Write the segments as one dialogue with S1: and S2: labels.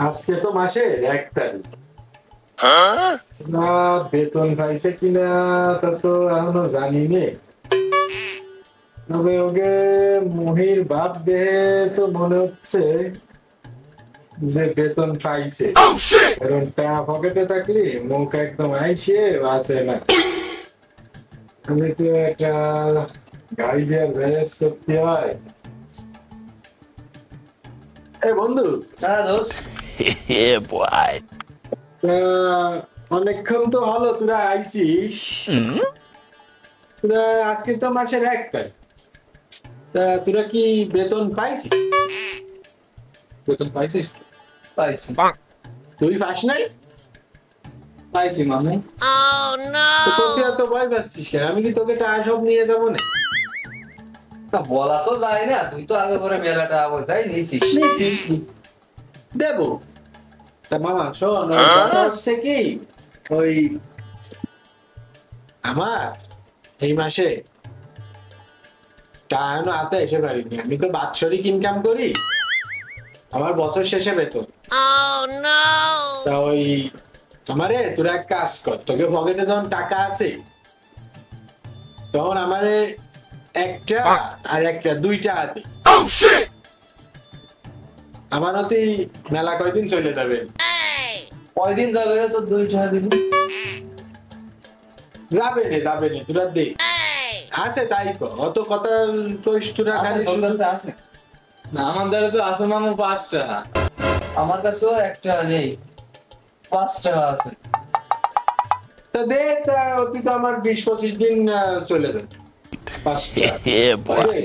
S1: আজকে তো মাসের 1 তারিখ। না, বেতন পাইছে কিনা তা তো এখনো জানি নে। তবে ওকে মহির বাপ দেহে তো মনে হচ্ছে যে বেতন পাইছে, কারণ টাকা পকেটে থাকলে মুখ একদম আইসে বাঁচে না। আমি তো একটা গাড়ি দিয়ে ম্যানেজ করতে হয়। এ বন্ধু,
S2: হ্যাঁ দোষ।
S3: Yeah, boy.
S1: অনেকক্ষণ তো হলো তোরা আইছিস। তোরা আজকে তো মাসের 1 তারিখ, তা তোরা কি বেতন পাইছিস? বেতন পাইছিস?
S2: পাইছি
S1: তুই পাস নাই?
S2: পাইছি মামু।
S1: তো তোকে এত ভয় পাচ্ছিস কেন? আমি কি তোকে টাকা সব নিয়ে যাবো না?
S2: তা বলা তো যায় না, তুই তো আগে করে মেলাটা বোঝাই নিয়েছিস।
S1: নিছিস কি? দেবো। তা মামা শোন, ওই কথা হচ্ছে কি, ওই আমার এই মাসে টাকা এখনো হাতে এসে পারিনি। আমি তো বাৎসরিক ইনকাম করি, আমার বছর শেষে বেতন। তা ওই আমারে তোরা এক কাজ কর, তোকে পকেটে যখন টাকা আছে তখন আমারে একটা আর একটা 2টা হাতে আমার হতে মেলা কয়দিন চলে যাবে।
S2: কয়দিন যাবে রে তোর 2 টাকা দিবি?
S1: যাবে নে তোরা দে। আছে তাই কর, অত কথা কইস তোরা
S2: আছে,
S1: খালি
S2: তোর
S1: শুধু।
S2: কাছে আছে?
S4: না আমার দ্বারা তো আছে মামু 5 টাকা।
S2: আমার কাছেও একটা নেই, 5 টাকা আছে।
S1: তা দে, তা অতি তো আমার 20-25 দিন চলে যাবে। 5টা
S3: Yeah, boy.
S1: আরে,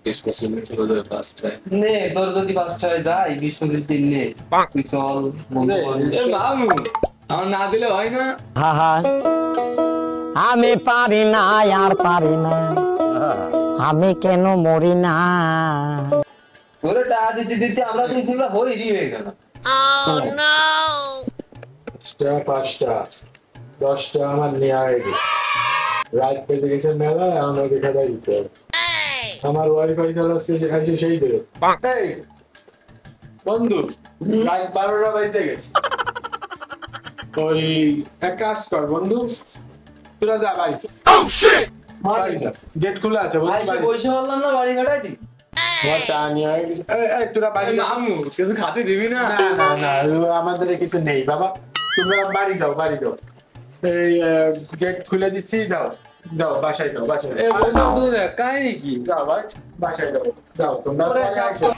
S4: 20-25 দিন চলে যাবে 5 টাকা।
S2: নে তোর যদি 5 টাকায় যায় 20-25 দিন নে, তুই চল বন্ধু
S4: এ মামু, আমার না দিলে হয় না?
S5: হাহা আমি পারি না আর পারি না, আমি কেন মরি না।
S2: তোরে টাকা দিতে দিতে আমরা তো ছিল হই হয়ে গেল।
S1: 5টা 10টা আমার নেওয়া হয়ে গেছে। রাত পেতে গেছে মেলা, এখন ওকে খেলা দিতে হবে। আমার ওয়াইফাই চালাচ্ছে আজকে সেই বেরো। এই বন্ধু, রাত 12টা বাজতে গেছে। ওই এক কাজ কর বন্ধু, তোরা যা বাড়ি যা। বাড়ি যা, গেট খোলা আছে বন্ধু,
S2: আইসে
S1: বাড়ি যা।
S2: পয়সা বললাম না বাড়ি ভাড়াই দি।
S1: আমার টাকা নেওয়া হয়ে গেছে। এই তোরা
S4: এ
S1: বাড়ি যা।
S4: মামু, কিছু খাতে দিবি না?
S1: না না না, আমাদের কিছু নেই বাবা, তোমরা বাড়ি যাও, বাড়ি যাও। এই গেট খুলে দিচ্ছি, যাও যাও, বাসায় যাও, বাসায়
S4: এ
S1: যাও।
S4: বন্ধু না কাই কি?
S1: যাও ভাই, বাসায় যাও, যাও তোমরা
S2: ওরে
S1: বাসায়
S2: সাপ
S1: যাও।